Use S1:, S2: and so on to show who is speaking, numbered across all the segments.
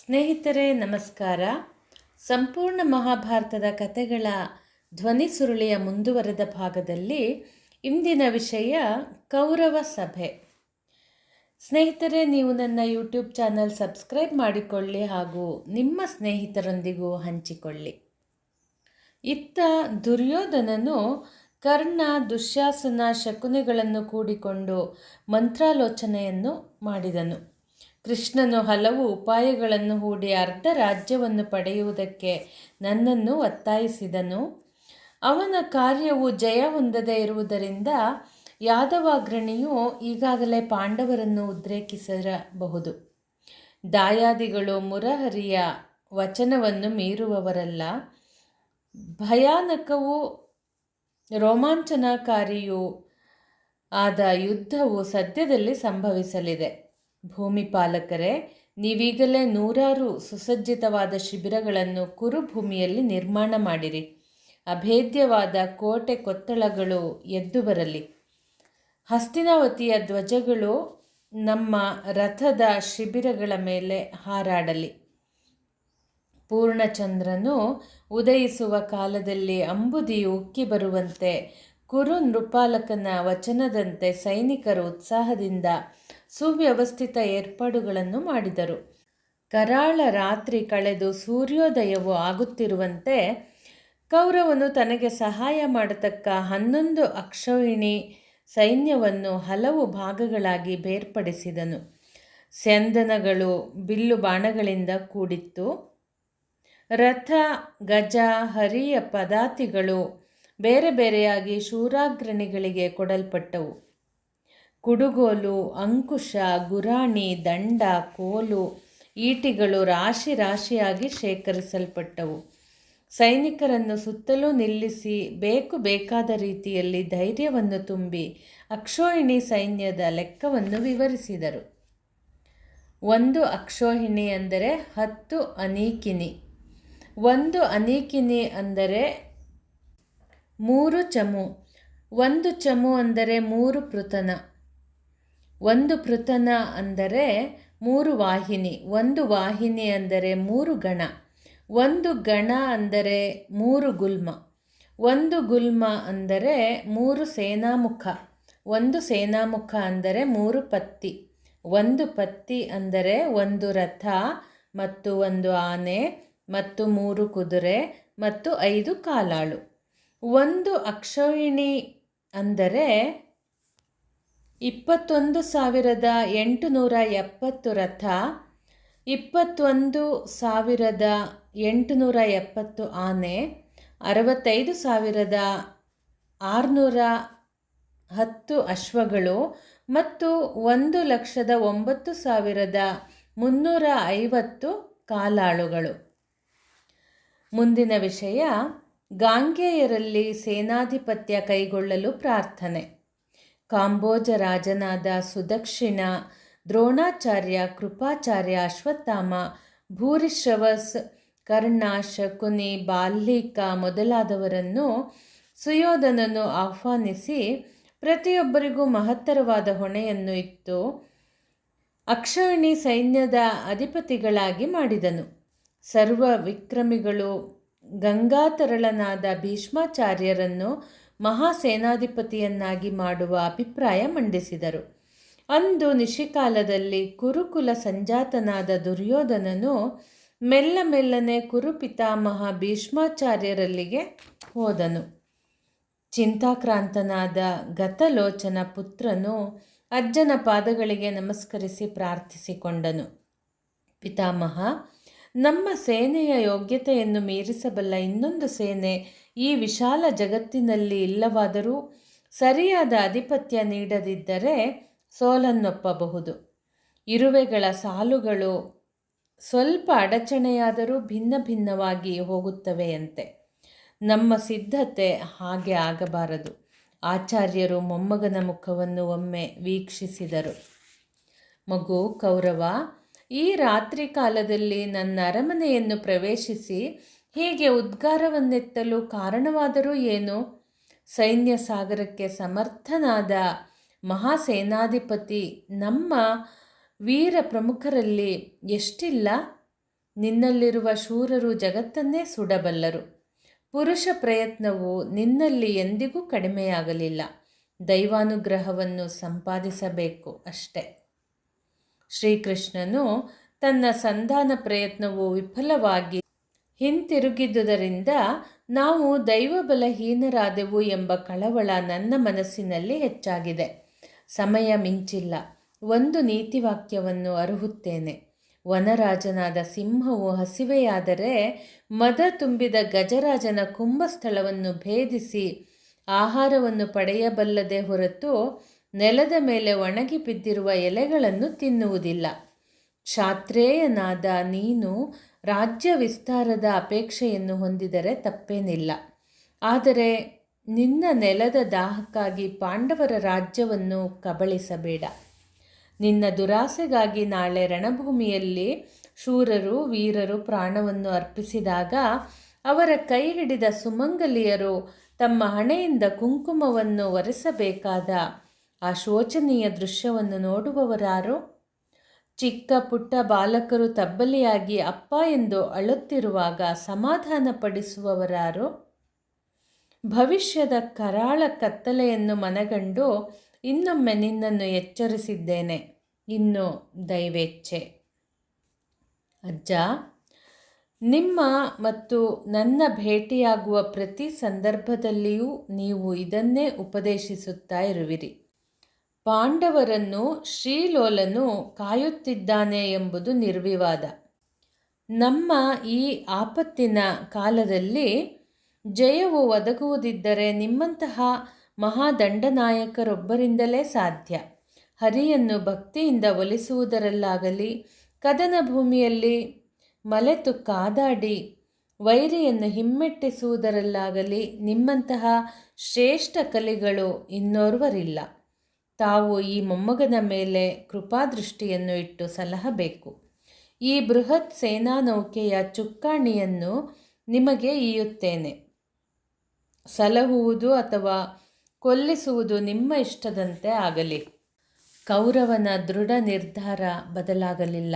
S1: ಸ್ನೇಹಿತರೆ ನಮಸ್ಕಾರ. ಸಂಪೂರ್ಣ ಮಹಾಭಾರತದ ಕಥೆಗಳ ಧ್ವನಿ ಸುರುಳಿಯ ಮುಂದುವರೆದ ಭಾಗದಲ್ಲಿ ಇಂದಿನ ವಿಷಯ ಕೌರವ ಸಭೆ. ಸ್ನೇಹಿತರೆ, ನೀವು ನನ್ನ ಯೂಟ್ಯೂಬ್ ಚಾನಲ್ ಸಬ್ಸ್ಕ್ರೈಬ್ ಮಾಡಿಕೊಳ್ಳಿ ಹಾಗೂ ನಿಮ್ಮ ಸ್ನೇಹಿತರೊಂದಿಗೂ ಹಂಚಿಕೊಳ್ಳಿ. ಇತ್ತ ದುರ್ಯೋಧನನು ಕರ್ಣ, ದುಶ್ಯಾಸನ, ಶಕುನಿಗಳನ್ನು ಕೂಡಿಕೊಂಡು ಮಂತ್ರಾಲೋಚನೆಯನ್ನು ಮಾಡಿದನು. ಕೃಷ್ಣನು ಹಲವು ಉಪಾಯಗಳನ್ನು ಹೂಡಿ ಅರ್ಧ ರಾಜ್ಯವನ್ನು ಪಡೆಯುವುದಕ್ಕೆ ನನ್ನನ್ನು ಒತ್ತಾಯಿಸಿದನು. ಅವನ ಕಾರ್ಯವು ಜಯ ಹೊಂದದೇ ಇರುವುದರಿಂದ ಯಾದವಾಗ್ರಣಿಯು ಈಗಾಗಲೇ ಪಾಂಡವರನ್ನು ಉದ್ರೇಕಿಸಬಹುದು. ದಾಯಾದಿಗಳು ಮುರಹರಿಯ ವಚನವನ್ನು ಮೀರುವವರಲ್ಲ. ಭಯಾನಕವೂ ರೋಮಾಂಚನಕಾರಿಯೂ ಆದ ಯುದ್ಧವು ಸದ್ಯದಲ್ಲಿ ಸಂಭವಿಸಲಿದೆ. ಭೂಮಿಪಾಲಕರೇ, ನೀವೀಗಲೇ 100 ಸುಸಜ್ಜಿತವಾದ ಶಿಬಿರಗಳನ್ನು ಕುರುಭೂಮಿಯಲ್ಲಿ ನಿರ್ಮಾಣ ಮಾಡಿರಿ. ಅಭೇದ್ಯವಾದ ಕೋಟೆ ಕೊತ್ತಳಗಳು ಎದ್ದು ಬರಲಿ. ಹಸ್ತಿನಾವತಿಯ ಧ್ವಜಗಳು ನಮ್ಮ ರಥದ ಶಿಬಿರಗಳ ಮೇಲೆ ಹಾರಾಡಲಿ. ಪೂರ್ಣಚಂದ್ರನು ಉದಯಿಸುವ ಕಾಲದಲ್ಲಿ ಅಂಬುದಿಯು ಉಕ್ಕಿ ಬರುವಂತೆ ಕುರು ನೃಪಾಲಕನ ವಚನದಂತೆ ಸೈನಿಕರು ಉತ್ಸಾಹದಿಂದ ಸುವ್ಯವಸ್ಥಿತ ಏರ್ಪಾಡುಗಳನ್ನು ಮಾಡಿದರು. ಕರಾಳ ರಾತ್ರಿ ಕಳೆದು ಸೂರ್ಯೋದಯವು ಆಗುತ್ತಿರುವಂತೆ ಕೌರವನು ತನಗೆ ಸಹಾಯ ಮಾಡತಕ್ಕ 11 ಅಕ್ಷೌಹಿಣಿ ಸೈನ್ಯವನ್ನು ಹಲವು ಭಾಗಗಳಾಗಿ ಬೇರ್ಪಡಿಸಿದನು. ಸ್ಯಂದನಗಳು ಬಿಲ್ಲು ಬಾಣಗಳಿಂದ ಕೂಡಿತ್ತು. ರಥ, ಗಜ, ಹರಿಯ ಪದಾತಿಗಳು ಬೇರೆ ಬೇರೆಯಾಗಿ ಶೂರಾಗ್ರಣಿಗಳಿಗೆ ಕೊಡಲ್ಪಟ್ಟವು. ಕುಡುಗೋಲು, ಅಂಕುಶ, ಗುರಾಣಿ, ದಂಡ, ಕೋಲು, ಈಟಿಗಳು ರಾಶಿ ರಾಶಿಯಾಗಿ ಶೇಖರಿಸಲ್ಪಟ್ಟವು. ಸೈನಿಕರನ್ನು ಸುತ್ತಲೂ ನಿಲ್ಲಿಸಿ ಬೇಕಾದ ರೀತಿಯಲ್ಲಿ ಧೈರ್ಯವನ್ನು ತುಂಬಿ ಅಕ್ಷೋಹಿಣಿ ಸೈನ್ಯದ ಲೆಕ್ಕವನ್ನು ವಿವರಿಸಿದರು. 1 ಅಕ್ಷೋಹಿಣಿ ಅಂದರೆ 10 ಅನೀಕಿನಿ. 1 ಅನೀಕಿನಿ ಅಂದರೆ 3 ಚಮು. 1 ಚಮು ಅಂದರೆ 3 ಪೃತನ. 1 ಪೃತನ ಅಂದರೆ 3 ವಾಹಿನಿ. 1 ವಾಹಿನಿ ಅಂದರೆ 3 ಗಣ. 1 ಗಣ ಅಂದರೆ 3 ಗುಲ್ಮ. 1 ಗುಲ್ಮ ಅಂದರೆ 3 ಸೇನಾಮುಖ. 1 ಸೇನಾಮುಖ ಅಂದರೆ 3 ಪತ್ತಿ. 1 ಪತ್ತಿ ಅಂದರೆ 1 ರಥ ಮತ್ತು 1 ಆನೆ ಮತ್ತು 3 ಕುದುರೆ ಮತ್ತು 5 ಕಾಲಾಳು. 1 ಅಕ್ಷೌಹಿಣಿ ಅಂದರೆ 21,870 ರಥ, 21,870 ಆನೆ, 65,610 ಅಶ್ವಗಳು ಮತ್ತು 1,09,350 ಕಾಲಾಳುಗಳು. ಮುಂದಿನ ವಿಷಯ ಗಾಂಗೇಯರಲ್ಲಿ ಸೇನಾಧಿಪತ್ಯ ಕೈಗೊಳ್ಳಲು ಪ್ರಾರ್ಥನೆ. ಕಾಂಬೋಜ ರಾಜನಾದ ಸುದಕ್ಷಿಣ, ದ್ರೋಣಾಚಾರ್ಯ, ಕೃಪಾಚಾರ್ಯ, ಅಶ್ವತ್ಥಾಮ, ಭೂರಿಶ್ರವಸ್, ಕರ್ಣ, ಶಕುನಿ, ಬಾಲ್ಹೀಕ ಮೊದಲಾದವರನ್ನು ಸುಯೋಧನನು ಆಹ್ವಾನಿಸಿ ಪ್ರತಿಯೊಬ್ಬರಿಗೂ ಮಹತ್ತರವಾದ ಹೊಣೆಯನ್ನು ಇತ್ತು ಅಕ್ಷೌಹಿಣಿ ಸೈನ್ಯದ ಅಧಿಪತಿಗಳಾಗಿ ಮಾಡಿದನು. ಸರ್ವ ವಿಕ್ರಮಿಗಳು ಗಂಗಾತರಳನಾದ ಭೀಷ್ಮಾಚಾರ್ಯರನ್ನು ಮಹಾಸೇನಾಧಿಪತಿಯನ್ನಾಗಿ ಮಾಡುವ ಅಭಿಪ್ರಾಯ ಮಂಡಿಸಿದರು. ಅಂದು ನಿಶಿಕಾಲದಲ್ಲಿ ಕುರುಕುಲ ಸಂಜಾತನಾದ ದುರ್ಯೋಧನನು ಮೆಲ್ಲನೆ ಕುರುಪಿತಾಮಹ ಭೀಷ್ಮಾಚಾರ್ಯರಲ್ಲಿಗೆ ಹೋದನು. ಚಿಂತಾಕ್ರಾಂತನಾದ ಗತಲೋಚನ ಪುತ್ರನು ಅಜ್ಜನ ಪಾದಗಳಿಗೆ ನಮಸ್ಕರಿಸಿ ಪ್ರಾರ್ಥಿಸಿಕೊಂಡನು. ಪಿತಾಮಹ, ನಮ್ಮ ಸೇನೆಯ ಯೋಗ್ಯತೆಯನ್ನು ಮೀರಿಸಬಲ್ಲ ಇನ್ನೊಂದು ಸೇನೆ ಈ ವಿಶಾಲ ಜಗತ್ತಿನಲ್ಲಿ ಇಲ್ಲವಾದರೂ ಸರಿಯಾದ ಆಧಿಪತ್ಯ ನೀಡದಿದ್ದರೆ ಸೋಲನ್ನೊಪ್ಪಬಹುದು. ಇರುವೆಗಳ ಸಾಲುಗಳು ಸ್ವಲ್ಪ ಅಡಚಣೆಯಾದರೂ ಭಿನ್ನ ಭಿನ್ನವಾಗಿ ಹೋಗುತ್ತವೆಯಂತೆ. ನಮ್ಮ ಸಿದ್ಧತೆ ಹಾಗೆ ಆಗಬಾರದು. ಆಚಾರ್ಯರು ಮೊಮ್ಮಗನ ಮುಖವನ್ನು ಒಮ್ಮೆ ವೀಕ್ಷಿಸಿದರು. ಮಗು ಕೌರವ, ಈ ರಾತ್ರಿ ಕಾಲದಲ್ಲಿ ನನ್ನ ಅರಮನೆಯನ್ನು ಪ್ರವೇಶಿಸಿ ಹೀಗೆ ಉದ್ಗಾರವನ್ನೆತ್ತಲು ಕಾರಣವಾದರೂ ಏನು? ಸೈನ್ಯ ಸಾಗರಕ್ಕೆ ಸಮರ್ಥನಾದ ಮಹಾಸೇನಾಧಿಪತಿ ನಮ್ಮ ವೀರ ಪ್ರಮುಖರಲ್ಲಿ ಎಷ್ಟಿಲ್ಲ? ನಿನ್ನಲ್ಲಿರುವ ಶೂರರು ಜಗತ್ತನ್ನೇ ಸುಡಬಲ್ಲರು. ಪುರುಷ ಪ್ರಯತ್ನವು ನಿನ್ನಲ್ಲಿ ಎಂದಿಗೂ ಕಡಿಮೆಯಾಗಲಿಲ್ಲ. ದೈವಾನುಗ್ರಹವನ್ನು ಸಂಪಾದಿಸಬೇಕು ಅಷ್ಟೆ. ಶ್ರೀಕೃಷ್ಣನು ತನ್ನ ಸಂಧಾನ ಪ್ರಯತ್ನವು ವಿಫಲವಾಗಿ ಹಿಂತಿರುಗಿದುದರಿಂದ ನಾವು ದೈವಬಲಹೀನರಾದೆವು ಎಂಬ ಕಳವಳ ನನ್ನ ಮನಸ್ಸಿನಲ್ಲಿ ಹೆಚ್ಚಾಗಿದೆ. ಸಮಯ ಮಿಂಚಿಲ್ಲ. ಒಂದು ನೀತಿವಾಕ್ಯವನ್ನು ಅರುಹುತ್ತೇನೆ. ವನರಾಜನಾದ ಸಿಂಹವು ಹಸಿವೆಯಾದರೆ ಮದ ತುಂಬಿದ ಗಜರಾಜನ ಕುಂಭಸ್ಥಳವನ್ನು ಭೇದಿಸಿ ಆಹಾರವನ್ನು ಪಡೆಯಬಲ್ಲದೆ ಹೊರತು ನೆಲದ ಮೇಲೆ ಒಣಗಿ ಬಿದ್ದಿರುವ ಎಲೆಗಳನ್ನು ತಿನ್ನುವುದಿಲ್ಲ. ಕ್ಷಾತ್ರೇಯನಾದ ನೀನು ರಾಜ್ಯ ವಿಸ್ತಾರದ ಅಪೇಕ್ಷೆಯನ್ನು ಹೊಂದಿದರೆ ತಪ್ಪೇನಿಲ್ಲ. ಆದರೆ ನಿನ್ನ ನೆಲದ ದಾಹಕ್ಕಾಗಿ ಪಾಂಡವರ ರಾಜ್ಯವನ್ನು ಕಬಳಿಸಬೇಡ. ನಿನ್ನ ದುರಾಸೆಗಾಗಿ ನಾಳೆ ರಣಭೂಮಿಯಲ್ಲಿ ಶೂರರು ವೀರರು ಪ್ರಾಣವನ್ನು ಅರ್ಪಿಸಿದಾಗ ಅವರ ಕೈ ಹಿಡಿದ ಸುಮಂಗಲಿಯರು ತಮ್ಮ ಹಣೆಯಿಂದ ಕುಂಕುಮವನ್ನು ಒರೆಸಬೇಕಾದ ಆ ಶೋಚನೀಯ ದೃಶ್ಯವನ್ನು ನೋಡುವವರಾರು? ಚಿಕ್ಕ ಪುಟ್ಟ ಬಾಲಕರು ತಬ್ಬಲಿಯಾಗಿ ಅಪ್ಪ ಎಂದು ಅಳುತ್ತಿರುವಾಗ ಸಮಾಧಾನಪಡಿಸುವವರಾರು? ಭವಿಷ್ಯದ ಕರಾಳ ಕತ್ತಲೆಯನ್ನು ಮನಗಂಡು ಇನ್ನೊಮ್ಮೆ ನಿನ್ನನ್ನು ಎಚ್ಚರಿಸಿದ್ದೇನೆ. ಇನ್ನು ದೈವೇಚ್ಛೆ. ಅಜ್ಜ, ನಿಮ್ಮ ಮತ್ತು ನನ್ನ ಭೇಟಿಯಾಗುವ ಪ್ರತಿ ಸಂದರ್ಭದಲ್ಲಿಯೂ ನೀವು ಇದನ್ನೇ ಉಪದೇಶಿಸುತ್ತಾ ಇರುವಿರಿ. ಪಾಂಡವರನ್ನು ಶ್ರೀಲೋಲನು ಕಾಯುತ್ತಿದ್ದಾನೆ ಎಂಬುದು ನಿರ್ವಿವಾದ. ನಮ್ಮ ಈ ಆಪತ್ತಿನ ಕಾಲದಲ್ಲಿ ಜಯವು ಒದಗುವುದಿದ್ದರೆ ನಿಮ್ಮಂತಹ ಮಹಾದಂಡನಾಯಕರೊಬ್ಬರಿಂದಲೇ ಸಾಧ್ಯ. ಹರಿಯನ್ನು ಭಕ್ತಿಯಿಂದ ಒಲಿಸುವುದರಲ್ಲಾಗಲಿ, ಕದನ ಭೂಮಿಯಲ್ಲಿ ಮಲೆತು ಕಾದಾಡಿ ವೈರಿಯನ್ನು ಹಿಮ್ಮೆಟ್ಟಿಸುವುದರಲ್ಲಾಗಲಿ ನಿಮ್ಮಂತಹ ಶ್ರೇಷ್ಠ ಕಲಿಗಳು ಇನ್ನೋರ್ವರಿಲ್ಲ. ತಾವು ಈ ಮೊಮ್ಮಗನ ಮೇಲೆ ಕೃಪಾದೃಷ್ಟಿಯನ್ನು ಇಟ್ಟು ಸಲಹಬೇಕು. ಈ ಬೃಹತ್ ಸೇನಾನೌಕೆಯ ಚುಕ್ಕಾಣಿಯನ್ನು ನಿಮಗೆ ಈಯುತ್ತೇನೆ. ಸಲಹುವುದು ಅಥವಾ ಕೊಲ್ಲಿಸುವುದು ನಿಮ್ಮ ಇಷ್ಟದಂತೆ ಆಗಲಿ. ಕೌರವನ ದೃಢ ನಿರ್ಧಾರ ಬದಲಾಗಲಿಲ್ಲ.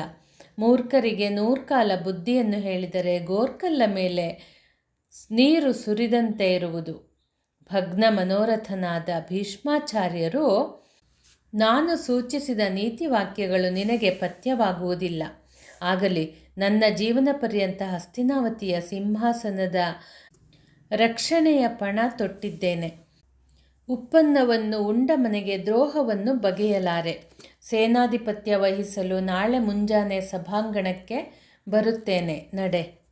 S1: ಮೂರ್ಖರಿಗೆ ನೂರ್ಕಾಲ ಬುದ್ಧಿಯನ್ನು ಹೇಳಿದರೆ ಗೋರ್ಕಲ್ಲ ಮೇಲೆ ನೀರು ಸುರಿದಂತೆ ಇರುವುದು. ಭಗ್ನ ಮನೋರಥನಾದ ಭೀಷ್ಮಾಚಾರ್ಯರು, ನಾನು ಸೂಚಿಸಿದ ನೀತಿವಾಕ್ಯಗಳು ನಿನಗೆ ಪಥ್ಯವಾಗುವುದಿಲ್ಲ. ಆಗಲಿ, ನನ್ನ ಜೀವನ ಪರ್ಯಂತ ಹಸ್ತಿನಾವತಿಯ ಸಿಂಹಾಸನದ ರಕ್ಷಣೆಯ ಪಣ ತೊಟ್ಟಿದ್ದೇನೆ. ಉತ್ಪನ್ನವನ್ನು ಉಂಡ ಮನೆಗೆ ದ್ರೋಹವನ್ನು ಬಗೆಯಲಾರೆ. ಸೇನಾಧಿಪತ್ಯ ವಹಿಸಲು ನಾಳೆ ಮುಂಜಾನೆ ಸಭಾಂಗಣಕ್ಕೆ ಬರುತ್ತೇನೆ, ನಡೆ.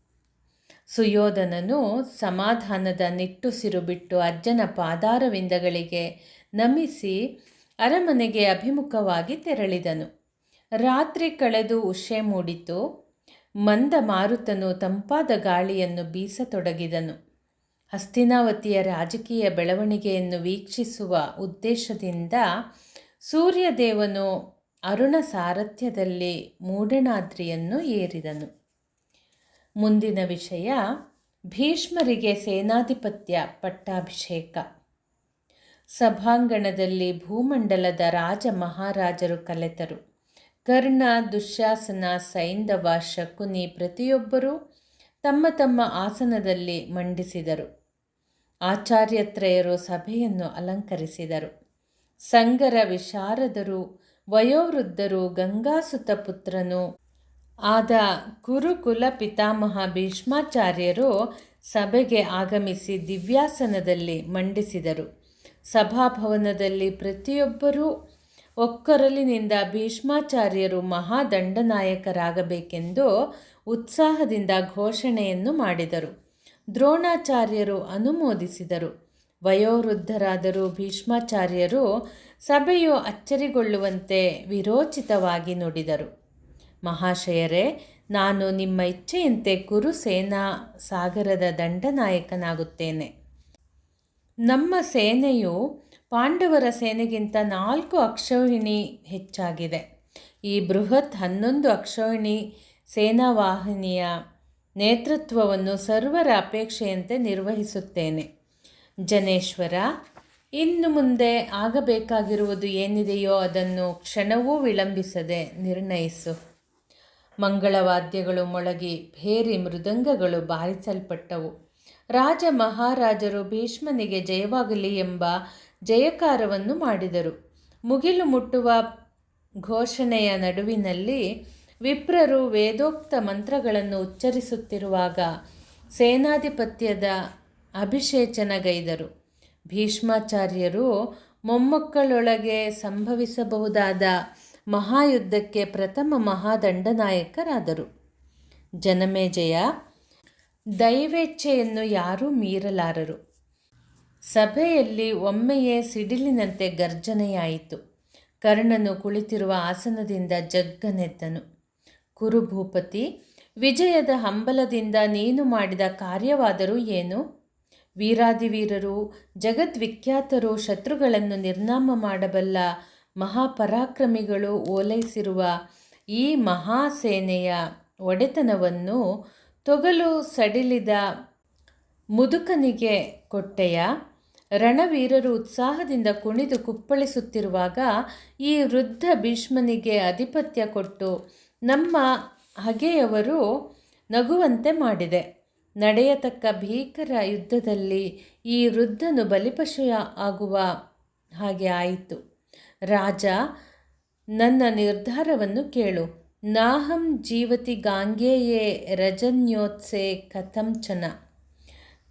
S1: ಸುಯೋಧನನು ಸಮಾಧಾನದ ನಿಟ್ಟುಸಿರು ಬಿಟ್ಟು ಅಜ್ಜನ ಪಾದಾರವಿಂದಗಳಿಗೆ ನಮಿಸಿ ಅರಮನೆಗೆ ಅಭಿಮುಖವಾಗಿ ತೆರಳಿದನು. ರಾತ್ರಿ ಕಳೆದು ಉಷೆ ಮೂಡಿತು. ಮಂದ ಮಾರುತನು ತಂಪಾದ ಗಾಳಿಯನ್ನು ಬೀಸತೊಡಗಿದನು. ಹಸ್ತಿನಾವತಿಯ ರಾಜಕೀಯ ಬೆಳವಣಿಗೆಯನ್ನು ವೀಕ್ಷಿಸುವ ಉದ್ದೇಶದಿಂದ ಸೂರ್ಯದೇವನು ಅರುಣ ಸಾರಥ್ಯದಲ್ಲಿ ಮೂಡಣಾದ್ರಿಯನ್ನು ಏರಿದನು. ಮುಂದಿನ ವಿಷಯ ಭೀಷ್ಮರಿಗೆ ಸೇನಾಧಿಪತ್ಯ ಪಟ್ಟಾಭಿಷೇಕ. ಸಭಾಂಗಣದಲ್ಲಿ ಭೂಮಂಡಲದ ರಾಜ ಮಹಾರಾಜರು ಕಲೆತರು. ಕರ್ಣ, ದುಶ್ಯಾಸನ, ಸೈಂಧವ, ಶಕುನಿ ಪ್ರತಿಯೊಬ್ಬರೂ ತಮ್ಮ ತಮ್ಮ ಆಸನದಲ್ಲಿ ಮಂಡಿಸಿದರು. ಆಚಾರ್ಯತ್ರಯರು ಸಭೆಯನ್ನು ಅಲಂಕರಿಸಿದರು. ಸಂಗರ ವಿಶಾರದರು, ವಯೋವೃದ್ಧರು, ಗಂಗಾಸುತ ಪುತ್ರನು ಆದ ಕುರುಕುಲ ಪಿತಾಮಹ ಭೀಷ್ಮಾಚಾರ್ಯರು ಸಭೆಗೆ ಆಗಮಿಸಿ ದಿವ್ಯಾಸನದಲ್ಲಿ ಮಂಡಿಸಿದರು. ಸಭಾಭವನದಲ್ಲಿ ಪ್ರತಿಯೊಬ್ಬರೂ ಒಕ್ಕೊರಲಿನಿಂದ ಭೀಷ್ಮಾಚಾರ್ಯರು ಮಹಾದಂಡನಾಯಕರಾಗಬೇಕೆಂದು ಉತ್ಸಾಹದಿಂದ ಘೋಷಣೆಯನ್ನು ಮಾಡಿದರು. ದ್ರೋಣಾಚಾರ್ಯರು ಅನುಮೋದಿಸಿದರು. ವಯೋವೃದ್ಧರಾದರೂ ಭೀಷ್ಮಾಚಾರ್ಯರು ಸಭೆಯು ಅಚ್ಚರಿಗೊಳ್ಳುವಂತೆ ವಿರೋಚಿತವಾಗಿ ನುಡಿದರು. ಮಹಾಶಯರೇ, ನಾನು ನಿಮ್ಮ ಇಚ್ಛೆಯಂತೆ ಕುರು ಸೇನಾ ಸಾಗರದ ದಂಡನಾಯಕನಾಗುತ್ತೇನೆ. ನಮ್ಮ ಸೇನೆಯು ಪಾಂಡವರ ಸೇನೆಗಿಂತ 4 ಅಕ್ಷೌಹಿಣಿ ಹೆಚ್ಚಾಗಿದೆ. ಈ ಬೃಹತ್ 11 ಅಕ್ಷೌಹಿಣಿ ಸೇನಾವಾಹಿನಿಯ ನೇತೃತ್ವವನ್ನು ಸರ್ವರ ಅಪೇಕ್ಷೆಯಂತೆ ನಿರ್ವಹಿಸುತ್ತೇನೆ. ಜನೇಶ್ವರ, ಇನ್ನು ಮುಂದೆ ಆಗಬೇಕಾಗಿರುವುದು ಏನಿದೆಯೋ ಅದನ್ನು ಕ್ಷಣವೂ ವಿಳಂಬಿಸದೆ ನಿರ್ಣಯಿಸು. ಮಂಗಳವಾದ್ಯಗಳು ಮೊಳಗಿ ಭೇರಿ ಮೃದಂಗಗಳು ಬಾರಿಸಲ್ಪಟ್ಟವು. ರಾಜ ಮಹಾರಾಜರು ಭೀಷ್ಮನಿಗೆ ಜಯವಾಗಲಿ ಎಂಬ ಜಯಕಾರವನ್ನು ಮಾಡಿದರು. ಮುಗಿಲು ಮುಟ್ಟುವ ಘೋಷಣೆಯ ನಡುವಿನಲ್ಲಿ ವಿಪ್ರರು ವೇದೋಕ್ತ ಮಂತ್ರಗಳನ್ನು ಉಚ್ಚರಿಸುತ್ತಿರುವಾಗ ಸೇನಾಧಿಪತ್ಯದ ಅಭಿಷೇಚನಗೈದರು. ಭೀಷ್ಮಾಚಾರ್ಯರು ಮೊಮ್ಮಕ್ಕಳೊಳಗೆ ಸಂಭವಿಸಬಹುದಾದ ಮಹಾಯುದ್ಧಕ್ಕೆ ಪ್ರಥಮ ಮಹಾದಂಡನಾಯಕರಾದರು. ಜನಮೇಜಯ, ದೈವೇಚ್ಛೆಯನ್ನು ಯಾರೂ ಮೀರಲಾರರು. ಸಭೆಯಲ್ಲಿ ಒಮ್ಮೆಯೇ ಸಿಡಿಲಿನಂತೆ ಗರ್ಜನೆಯಾಯಿತು. ಕರ್ಣನು ಕುಳಿತಿರುವ ಆಸನದಿಂದ ಜಗ್ಗನೆದ್ದನು. ಕುರುಭೂಪತಿ, ವಿಜಯದ ಹಂಬಲದಿಂದ ನೀನು ಮಾಡಿದ ಕಾರ್ಯವಾದರೂ ಏನು? ವೀರಾದಿವೀರರು, ಜಗದ್ವಿಖ್ಯಾತರು, ಶತ್ರುಗಳನ್ನು ನಿರ್ನಾಮ ಮಾಡಬಲ್ಲ ಮಹಾಪರಾಕ್ರಮಿಗಳು ಓಲೈಸಿರುವ ಈ ಮಹಾಸೇನೆಯ ಒಡೆತನವನ್ನು ತೊಗಲು ಸಡಿಲಿದ ಮುದುಕನಿಗೆ ಕೊಟ್ಟೆಯ? ರಣವೀರರು ಉತ್ಸಾಹದಿಂದ ಕುಣಿದು ಕುಪ್ಪಳಿಸುತ್ತಿರುವಾಗ ಈ ವೃದ್ಧ ಭೀಷ್ಮನಿಗೆ ಆಧಿಪತ್ಯ ಕೊಟ್ಟು ನಮ್ಮ ಹಗೆಯವರು ನಗುವಂತೆ ಮಾಡಿದೆ. ನಡೆಯತಕ್ಕ ಭೀಕರ ಯುದ್ಧದಲ್ಲಿ ಈ ವೃದ್ಧನು ಬಲಿಪಶು ಆಗುವ ಹಾಗೆ ಆಯಿತು. ರಾಜ, ನನ್ನ ನಿರ್ಧಾರವನ್ನು ಕೇಳು. ನಾಹಂ ಜೀವತಿ ಗಾಂಗೇಯೇ ರಜನ್ಯೋತ್ಸೆ ಕಥಂಚನ.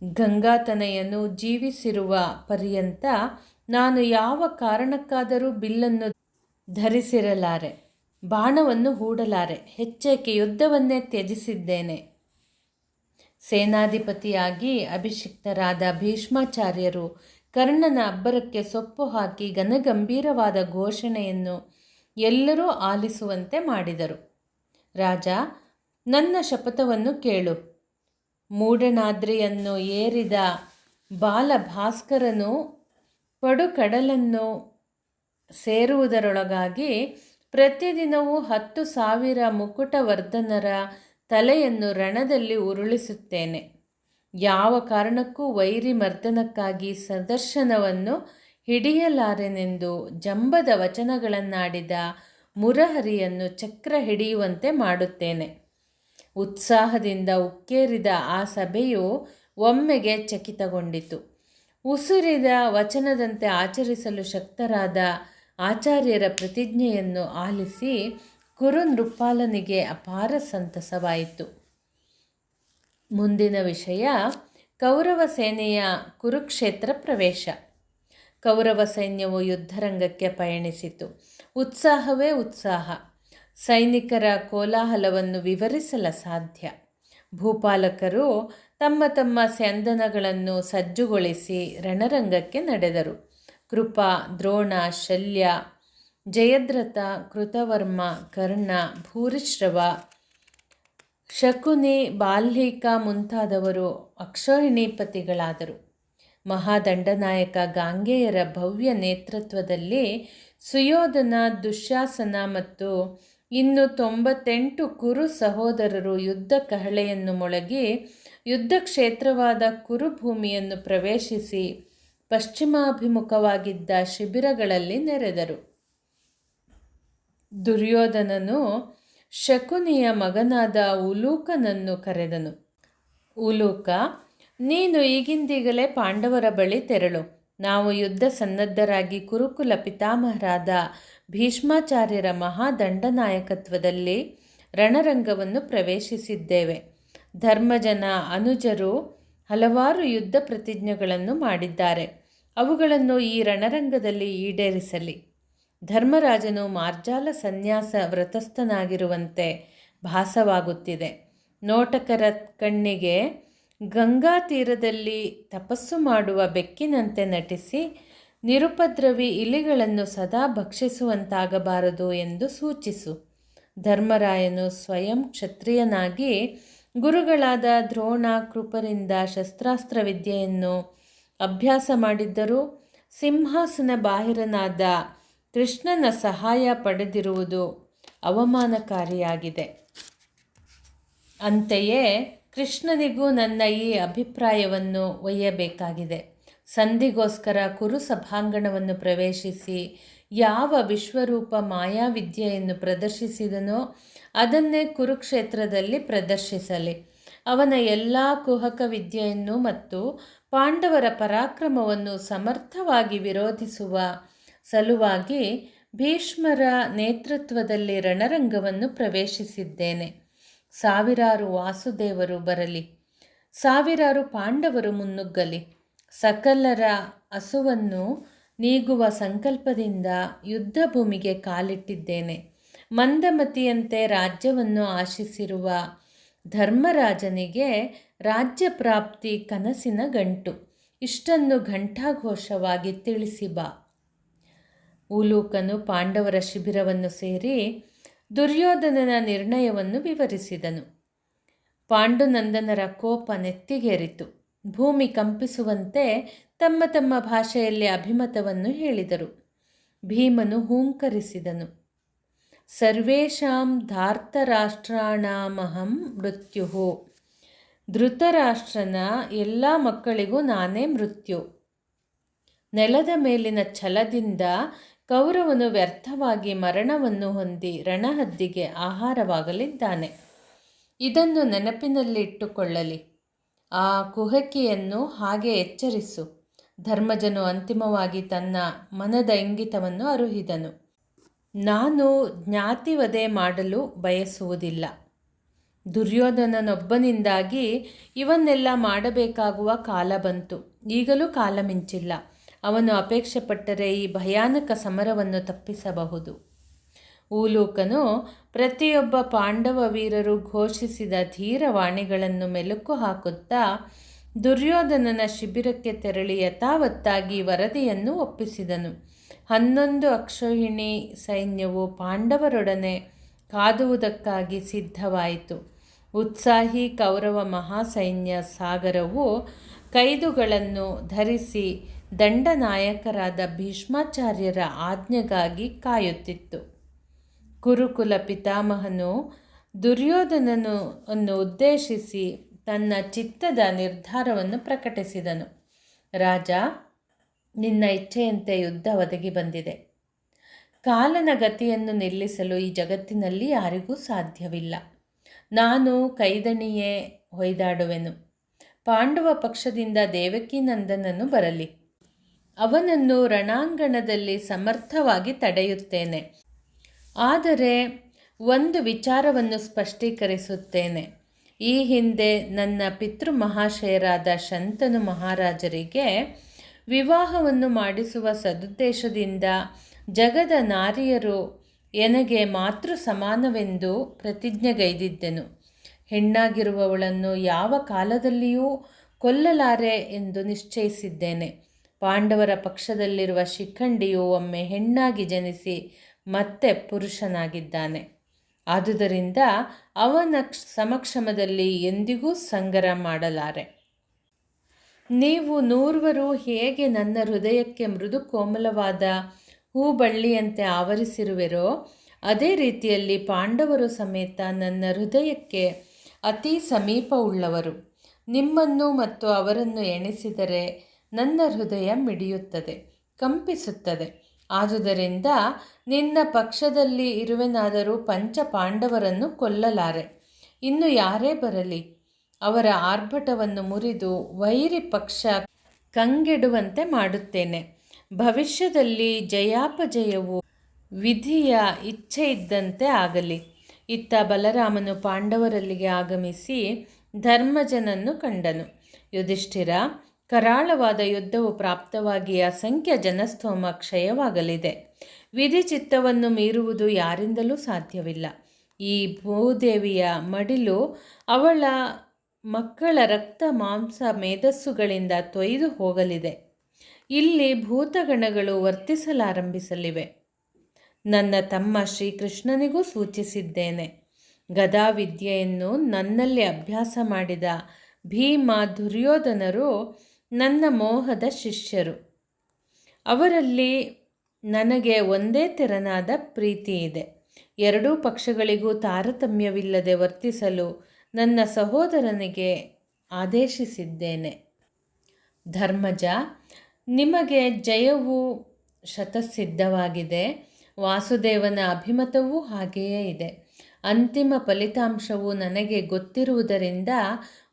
S1: ಗಂಗಾತನಯನು ಜೀವಿಸಿರುವ ಪರ್ಯಂತ ನಾನು ಯಾವ ಕಾರಣಕ್ಕಾದರೂ ಬಿಲ್ಲನ್ನು ಧರಿಸಿರಲಾರೆ, ಬಾಣವನ್ನು ಹೂಡಲಾರೆ. ಹೆಚ್ಚೇಕೆ ಯುದ್ಧವನ್ನೇ ತ್ಯಜಿಸಿದ್ದೇನೆ. ಸೇನಾಧಿಪತಿಯಾಗಿ ಅಭಿಷಿಕ್ತರಾದ ಭೀಷ್ಮಾಚಾರ್ಯರು ಕರ್ಣನ ಅಬ್ಬರಕ್ಕೆ ಸೊಪ್ಪು ಹಾಕಿ ಘನಗಂಭೀರವಾದ ಘೋಷಣೆಯನ್ನು ಎಲ್ಲರೂ ಆಲಿಸುವಂತೆ ಮಾಡಿದರು. ರಾಜ, ನನ್ನ ಶಪಥವನ್ನು ಕೇಳು. ಮೂಡಣಾದ್ರಿಯನ್ನು ಏರಿದ ಬಾಲಭಾಸ್ಕರನು ಪಡುಕಡಲನ್ನು ಸೇರುವುದರೊಳಗಾಗಿ ಪ್ರತಿದಿನವೂ 10,000 ಮುಕುಟವರ್ಧನರ ತಲೆಯನ್ನು ರಣದಲ್ಲಿ ಉರುಳಿಸುತ್ತೇನೆ. ಯಾವ ಕಾರಣಕ್ಕೂ ವೈರಿ ಮರ್ದನಕ್ಕಾಗಿ ಸದರ್ಶನವನ್ನು ಹಿಡಿಯಲಾರೆನೆಂದು ಜಂಬದ ವಚನಗಳನ್ನಾಡಿದ ಮುರಹರಿಯನ್ನು ಚಕ್ರ ಹಿಡಿಯುವಂತೆ ಮಾಡುತ್ತೇನೆ. ಉತ್ಸಾಹದಿಂದ ಉಕ್ಕೇರಿದ ಆ ಸಭೆಯು ಒಮ್ಮೆಗೆ ಚಕಿತಗೊಂಡಿತು. ಉಸುರಿದ ವಚನದಂತೆ ಆಚರಿಸಲು ಶಕ್ತರಾದ ಆಚಾರ್ಯರ ಪ್ರತಿಜ್ಞೆಯನ್ನು ಆಲಿಸಿ ಕುರು ನೃಪಾಲನಿಗೆ ಅಪಾರ ಸಂತಸವಾಯಿತು. ಮುಂದಿನ ವಿಷಯ ಕೌರವ ಸೇನೆಯ ಕುರುಕ್ಷೇತ್ರ ಪ್ರವೇಶ. ಕೌರವ ಸೈನ್ಯವು ಯುದ್ಧರಂಗಕ್ಕೆ ಪಯಣಿಸಿತು. ಉತ್ಸಾಹವೇ ಉತ್ಸಾಹ. ಸೈನಿಕರ ಕೋಲಾಹಲವನ್ನು ವಿವರಿಸಲ ಸಾಧ್ಯ. ಭೂಪಾಲಕರು ತಮ್ಮ ತಮ್ಮ ಸ್ಯಂದನಗಳನ್ನು ಸಜ್ಜುಗೊಳಿಸಿ ರಣರಂಗಕ್ಕೆ ನಡೆದರು. ಕೃಪ, ದ್ರೋಣ, ಶಲ್ಯ, ಜಯದ್ರಥ, ಕೃತವರ್ಮ, ಕರ್ಣ, ಭೂರಿಶ್ರವ, ಶಕುನಿ, ಬಾಲ್ಹಿಕ ಮುಂತಾದವರು ಅಕ್ಷೋಹಿಣೀಪತಿಗಳಾದರು. ಮಹಾದಂಡನಾಯಕ ಗಾಂಗೇಯರ ಭವ್ಯ ನೇತೃತ್ವದಲ್ಲಿ ಸುಯೋಧನ, ದುಶ್ಯಾಸನ ಮತ್ತು ಇನ್ನು 98 ಕುರು ಸಹೋದರರು ಯುದ್ಧ ಕಹಳೆಯನ್ನು ಮೊಳಗಿ ಯುದ್ಧ ಕ್ಷೇತ್ರವಾದ ಕುರುಭೂಮಿಯನ್ನು ಪ್ರವೇಶಿಸಿ ಪಶ್ಚಿಮಾಭಿಮುಖವಾಗಿದ್ದ ಶಿಬಿರಗಳಲ್ಲಿ ನೆರೆದರು. ದುರ್ಯೋಧನನು ಶಕುನಿಯ ಮಗನಾದ ಉಲೂಕನನ್ನು ಕರೆದನು. ಉಲೂಕ, ನೀನು ಈಗಿಂದೀಗಲೇ ಪಾಂಡವರ ಬಳಿ ತೆರಳು. ನಾವು ಯುದ್ಧ ಸನ್ನದ್ಧರಾಗಿ ಕುರುಕುಲ ಪಿತಾಮಹರಾದ ಭೀಷ್ಮಾಚಾರ್ಯರ ಮಹಾದಂಡನಾಯಕತ್ವದಲ್ಲಿ ರಣರಂಗವನ್ನು ಪ್ರವೇಶಿಸಿದ್ದೇವೆ. ಧರ್ಮಜನ ಅನುಜರು ಹಲವಾರು ಯುದ್ಧ ಪ್ರತಿಜ್ಞೆಗಳನ್ನು ಮಾಡಿದ್ದಾರೆ. ಅವುಗಳನ್ನು ಈ ರಣರಂಗದಲ್ಲಿ ಈಡೇರಿಸಲಿ. ಧರ್ಮರಾಜನು ಮಾರ್ಜಾಲ ಸನ್ಯಾಸ ವ್ರತಸ್ಥನಾಗಿರುವಂತೆ ಭಾಸವಾಗುತ್ತಿದೆ. ನೋಟಕರ ಕಣ್ಣಿಗೆ ಗಂಗಾ ತೀರದಲ್ಲಿ ತಪಸ್ಸು ಮಾಡುವ ಬೆಕ್ಕಿನಂತೆ ನಟಿಸಿ ನಿರುಪದ್ರವಿ ಇಲಿಗಳನ್ನು ಸದಾ ಭಕ್ಷಿಸುವಂತಾಗಬಾರದು ಎಂದು ಸೂಚಿಸು. ಧರ್ಮರಾಯನು ಸ್ವಯಂ ಕ್ಷತ್ರಿಯನಾಗಿ ಗುರುಗಳಾದ ದ್ರೋಣ, ಕೃಪರಿಂದ ಶಸ್ತ್ರಾಸ್ತ್ರ ವಿದ್ಯೆಯನ್ನು ಅಭ್ಯಾಸ ಮಾಡಿದ್ದರೂ ಸಿಂಹಾಸನ ಬಾಹಿರನಾದ ಕೃಷ್ಣನ ಸಹಾಯ ಪಡೆದಿರುವುದು ಅವಮಾನಕಾರಿಯಾಗಿದೆ. ಅಂತೆಯೇ ಕೃಷ್ಣನಿಗೂ ನನ್ನ ಈ ಅಭಿಪ್ರಾಯವನ್ನು ಒಯ್ಯಬೇಕಾಗಿದೆ. ಸಂಧಿಗೋಸ್ಕರ ಕುರು ಸಭಾಂಗಣವನ್ನು ಪ್ರವೇಶಿಸಿ ಯಾವ ವಿಶ್ವರೂಪ ಮಾಯಾವಿದ್ಯೆಯನ್ನು ಪ್ರದರ್ಶಿಸಿದನೋ ಅದನ್ನೇ ಕುರುಕ್ಷೇತ್ರದಲ್ಲಿ ಪ್ರದರ್ಶಿಸಲಿ. ಅವನ ಎಲ್ಲ ಕುಹಕ ವಿದ್ಯೆಯನ್ನು ಮತ್ತು ಪಾಂಡವರ ಪರಾಕ್ರಮವನ್ನು ಸಮರ್ಥವಾಗಿ ವಿರೋಧಿಸುವ ಸಲುವಾಗಿ ಭೀಷ್ಮರ ನೇತೃತ್ವದಲ್ಲಿ ರಣರಂಗವನ್ನು ಪ್ರವೇಶಿಸಿದ್ದೇನೆ. ಸಾವಿರಾರು ವಾಸುದೇವರು ಬರಲಿ, ಸಾವಿರಾರು ಪಾಂಡವರು ಮುನ್ನುಗ್ಗಲಿ. ಸಕಲರ ಹಸುವನ್ನು ನೀಗುವ ಸಂಕಲ್ಪದಿಂದ ಯುದ್ಧ ಭೂಮಿಗೆ ಕಾಲಿಟ್ಟಿದ್ದೇನೆ. ಮಂದಮತಿಯಂತೆ ರಾಜ್ಯವನ್ನು ಆಶಿಸಿರುವ ಧರ್ಮರಾಜನಿಗೆ ರಾಜ್ಯ ಪ್ರಾಪ್ತಿ ಕನಸಿನ ಗಂಟು. ಇಷ್ಟನ್ನು ಘಂಟಾಘೋಷವಾಗಿ ತಿಳಿಸಿ ಬಾ. ಉಲೂಕನು ಪಾಂಡವರ ಶಿಬಿರವನ್ನು ಸೇರಿ ದುರ್ಯೋಧನನ ನಿರ್ಣಯವನ್ನು ವಿವರಿಸಿದನು. ಪಾಂಡುನಂದನರ ಕೋಪ ನೆತ್ತಿಗೇರಿತು. ಭೂಮಿ ಕಂಪಿಸುವಂತೆ ತಮ್ಮ ತಮ್ಮ ಭಾಷೆಯಲ್ಲಿ ಅಭಿಮತವನ್ನು ಹೇಳಿದರು. ಭೀಮನು ಹೂಂಕರಿಸಿದನು. ಸರ್ವೇಷಾಂ ಧಾರ್ತರಾಷ್ಟ್ರಾಣಾಮಹಂ ಮೃತ್ಯು. ಧೃತರಾಷ್ಟ್ರನ ಎಲ್ಲ ಮಕ್ಕಳಿಗೂ ನಾನೇ ಮೃತ್ಯು. ನೆಲದ ಮೇಲಿನ ಛಲದಿಂದ ಕೌರವನು ವ್ಯರ್ಥವಾಗಿ ಮರಣವನ್ನು ಹೊಂದಿ ರಣಹದ್ದಿಗೆ ಆಹಾರವಾಗಲಿದ್ದಾನೆ. ಇದನ್ನು ನೆನಪಿನಲ್ಲಿಟ್ಟುಕೊಳ್ಳಲಿ. ಆ ಕುಹಕಿಯನ್ನು ಹಾಗೆ ಎಚ್ಚರಿಸು. ಧರ್ಮಜನು ಅಂತಿಮವಾಗಿ ತನ್ನ ಮನದ ಇಂಗಿತವನ್ನು ಅರುಹಿದನು. ನಾನು ಜ್ಞಾತಿವಧೆ ಮಾಡಲು ಬಯಸುವುದಿಲ್ಲ. ದುರ್ಯೋಧನನೊಬ್ಬನಿಂದಾಗಿ ಇವನ್ನೆಲ್ಲ ಮಾಡಬೇಕಾಗುವ ಕಾಲ ಬಂತು. ಈಗಲೂ ಕಾಲ ಮಿಂಚಿಲ್ಲ. ಅವನು ಅಪೇಕ್ಷೆ ಪಟ್ಟರೆ ಈ ಭಯಾನಕ ಸಮರವನ್ನು ತಪ್ಪಿಸಬಹುದು. ಉಲೂಕನು ಪ್ರತಿಯೊಬ್ಬ ಪಾಂಡವ ವೀರರು ಘೋಷಿಸಿದ ಧೀರವಾಣಿಗಳನ್ನು ಮೆಲುಕು ಹಾಕುತ್ತಾ ದುರ್ಯೋಧನನ ಶಿಬಿರಕ್ಕೆ ತೆರಳಿ ಯಥಾವತ್ತಾಗಿ ವರದಿಯನ್ನು ಒಪ್ಪಿಸಿದನು. 11 ಅಕ್ಷೋಹಿಣಿ ಸೈನ್ಯವು ಪಾಂಡವರೊಡನೆ ಕಾದುವುದಕ್ಕಾಗಿ ಸಿದ್ಧವಾಯಿತು. ಉತ್ಸಾಹಿ ಕೌರವ ಮಹಾಸೈನ್ಯ ಸಾಗರವು ಕೈದುಗಳನ್ನು ಧರಿಸಿ ದಂಡನಾಯಕರಾದ ಭೀಷ್ಮಾಚಾರ್ಯರ ಆಜ್ಞೆಗಾಗಿ ಕಾಯುತ್ತಿತ್ತು. ಕುರುಕುಲ ಪಿತಾಮಹನು ದುರ್ಯೋಧನನನ್ನು ಉದ್ದೇಶಿಸಿ ತನ್ನ ಚಿತ್ತದ ನಿರ್ಧಾರವನ್ನು ಪ್ರಕಟಿಸಿದನು. ರಾಜ, ನಿನ್ನ ಇಚ್ಛೆಯಂತೆ ಯುದ್ಧ ಒದಗಿ ಬಂದಿದೆ. ಕಾಲನ ಗತಿಯನ್ನು ನಿಲ್ಲಿಸಲು ಈ ಜಗತ್ತಿನಲ್ಲಿ ಯಾರಿಗೂ ಸಾಧ್ಯವಿಲ್ಲ. ನಾನು ಕೈದಣಿಯೇ ಹೊಯ್ದಾಡುವೆನು. ಪಾಂಡವ ಪಕ್ಷದಿಂದ ದೇವಕೀನಂದನನು ಬರಲಿ. ಅವನನ್ನು ರಣಾಂಗಣದಲ್ಲಿ ಸಮರ್ಥವಾಗಿ ತಡೆಯುತ್ತೇನೆ. ಆದರೆ ಒಂದು ವಿಚಾರವನ್ನು ಸ್ಪಷ್ಟೀಕರಿಸುತ್ತೇನೆ. ಈ ಹಿಂದೆ ನನ್ನ ಪಿತೃಮಹಾಶಯರಾದ ಶಂತನು ಮಹಾರಾಜರಿಗೆ ವಿವಾಹವನ್ನು ಮಾಡಿಸುವ ಸದುದ್ದೇಶದಿಂದ ಜಗದ ನಾರಿಯರು ಎನಗೆ ಮಾತೃ ಸಮಾನವೆಂದು ಪ್ರತಿಜ್ಞೆಗೈದಿದ್ದೆನು. ಹೆಣ್ಣಾಗಿರುವವಳನ್ನು ಯಾವ ಕಾಲದಲ್ಲಿಯೂ ಕೊಲ್ಲಲಾರೆ ಎಂದು ನಿಶ್ಚಯಿಸಿದ್ದೇನೆ. ಪಾಂಡವರ ಪಕ್ಷದಲ್ಲಿರುವ ಶಿಖಂಡಿಯು ಒಮ್ಮೆ ಹೆಣ್ಣಾಗಿ ಜನಿಸಿ ಮತ್ತೆ ಪುರುಷನಾಗಿದ್ದಾನೆ. ಆದುದರಿಂದ ಅವನ ಸಮಕ್ಷಮದಲ್ಲಿ ಎಂದಿಗೂ ಸಂಗರ ಮಾಡಲಾರೆ. ನೀವು ನೂರ್ವರು ಹೇಗೆ ನನ್ನ ಹೃದಯಕ್ಕೆ ಮೃದು ಕೋಮಲವಾದ ಹೂಬಳ್ಳಿಯಂತೆ ಆವರಿಸಿರುವಿರೋ ಅದೇ ರೀತಿಯಲ್ಲಿ ಪಾಂಡವರು ಸಮೇತ ನನ್ನ ಹೃದಯಕ್ಕೆ ಅತಿ ಸಮೀಪವುಳ್ಳವರು. ನಿಮ್ಮನ್ನು ಮತ್ತು ಅವರನ್ನು ಎಣಿಸಿದರೆ ನನ್ನ ಹೃದಯ ಮಿಡಿಯುತ್ತದೆ, ಕಂಪಿಸುತ್ತದೆ. ಆದುದರಿಂದ ನಿನ್ನ ಪಕ್ಷದಲ್ಲಿ ಇರುವೆನಾದರೂ ಪಂಚ ಪಾಂಡವರನ್ನು ಕೊಲ್ಲಲಾರೆ. ಇನ್ನು ಯಾರೇ ಬರಲಿ ಅವರ ಆರ್ಭಟವನ್ನು ಮುರಿದು ವೈರಿ ಪಕ್ಷ ಕಂಗೆಡುವಂತೆ ಮಾಡುತ್ತೇನೆ. ಭವಿಷ್ಯದಲ್ಲಿ ಜಯಾಪಜಯವು ವಿಧಿಯ ಇಚ್ಛೆಯಿದ್ದಂತೆ ಆಗಲಿ. ಇತ್ತ ಬಲರಾಮನು ಪಾಂಡವರಲ್ಲಿಗೆ ಆಗಮಿಸಿ ಧರ್ಮಜನನ್ನು ಕಂಡನು. ಯುಧಿಷ್ಠಿರ, ಕರಾಳವಾದ ಯುದ್ಧವು ಪ್ರಾಪ್ತವಾಗಿ ಅಸಂಖ್ಯ ಜನಸ್ತೋಮ ಕ್ಷಯವಾಗಲಿದೆ. ವಿಧಿ ಚಿತ್ತವನ್ನು ಮೀರುವುದು ಯಾರಿಂದಲೂ ಸಾಧ್ಯವಿಲ್ಲ. ಈ ಭೂದೇವಿಯ ಮಡಿಲು ಅವಳ ಮಕ್ಕಳ ರಕ್ತ ಮಾಂಸ ಮೇಧಸ್ಸುಗಳಿಂದ ತೊಯ್ದು ಹೋಗಲಿದೆ. ಇಲ್ಲಿ ಭೂತಗಣಗಳು ವರ್ತಿಸಲಾರಂಭಿಸಲಿವೆ. ನನ್ನ ತಮ್ಮ ಶ್ರೀಕೃಷ್ಣನಿಗೂ ಸೂಚಿಸಿದ್ದೇನೆ. ಗದಾವಿದ್ಯೆಯನ್ನು ನನ್ನಲ್ಲಿ ಅಭ್ಯಾಸ ಮಾಡಿದ ಭೀಮ, ದುರ್ಯೋಧನರು ನನ್ನ ಮೋಹದ ಶಿಷ್ಯರು. ಅವರಲ್ಲಿ ನನಗೆ ಒಂದೇ ತೆರನಾದ ಪ್ರೀತಿ ಇದೆ. ಎರಡೂ ಪಕ್ಷಗಳಿಗೂ ತಾರತಮ್ಯವಿಲ್ಲದೆ ವರ್ತಿಸಲು ನನ್ನ ಸಹೋದರನಿಗೆ ಆದೇಶಿಸಿದ್ದೇನೆ. ಧರ್ಮಜ, ನಿಮಗೆ ಜಯವು ಶತಸಿದ್ಧವಾಗಿದೆ. ವಾಸುದೇವನ ಅಭಿಮತವೂ ಹಾಗೆಯೇ ಇದೆ. ಅಂತಿಮ ಫಲಿತಾಂಶವು ನನಗೆ ಗೊತ್ತಿರುವುದರಿಂದ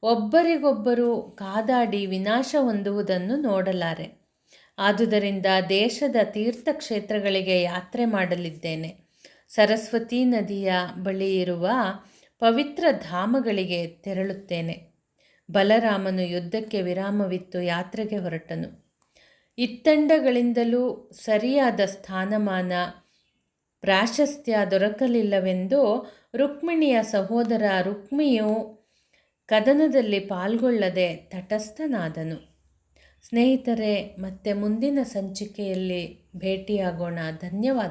S1: ಒಬ್ಬರಿಗೊಬ್ಬರು ಕಾದಾಡಿ ವಿನಾಶ ಹೊಂದುವುದನ್ನು ನೋಡಲಾರೆ. ಆದುದರಿಂದ ದೇಶದ ತೀರ್ಥಕ್ಷೇತ್ರಗಳಿಗೆ ಯಾತ್ರೆ ಮಾಡಲಿದ್ದೇನೆ. ಸರಸ್ವತೀ ನದಿಯ ಬಳಿ ಇರುವ ಪವಿತ್ರ ಧಾಮಗಳಿಗೆ ತೆರಳುತ್ತೇನೆ. ಬಲರಾಮನು ಯುದ್ಧಕ್ಕೆ ವಿರಾಮವಿತ್ತು ಯಾತ್ರೆಗೆ ಹೊರಟನು. ಇತ್ತಂಡಗಳಿಂದಲೂ ಸರಿಯಾದ ಸ್ಥಾನಮಾನ ಪ್ರಾಶಸ್ತ್ಯ ದೊರಕಲಿಲ್ಲವೆಂದು ರುಕ್ಮಿಣಿಯ ಸಹೋದರ ರುಕ್ಮಿಯು ಕದನದಲ್ಲಿ ಪಾಲ್ಗೊಳ್ಳದೆ ತಟಸ್ಥನಾದನು. ಸ್ನೇಹಿತರೆ, ಮತ್ತೆ ಮುಂದಿನ ಸಂಚಿಕೆಯಲ್ಲಿ ಭೇಟಿಯಾಗೋಣ. ಧನ್ಯವಾದ.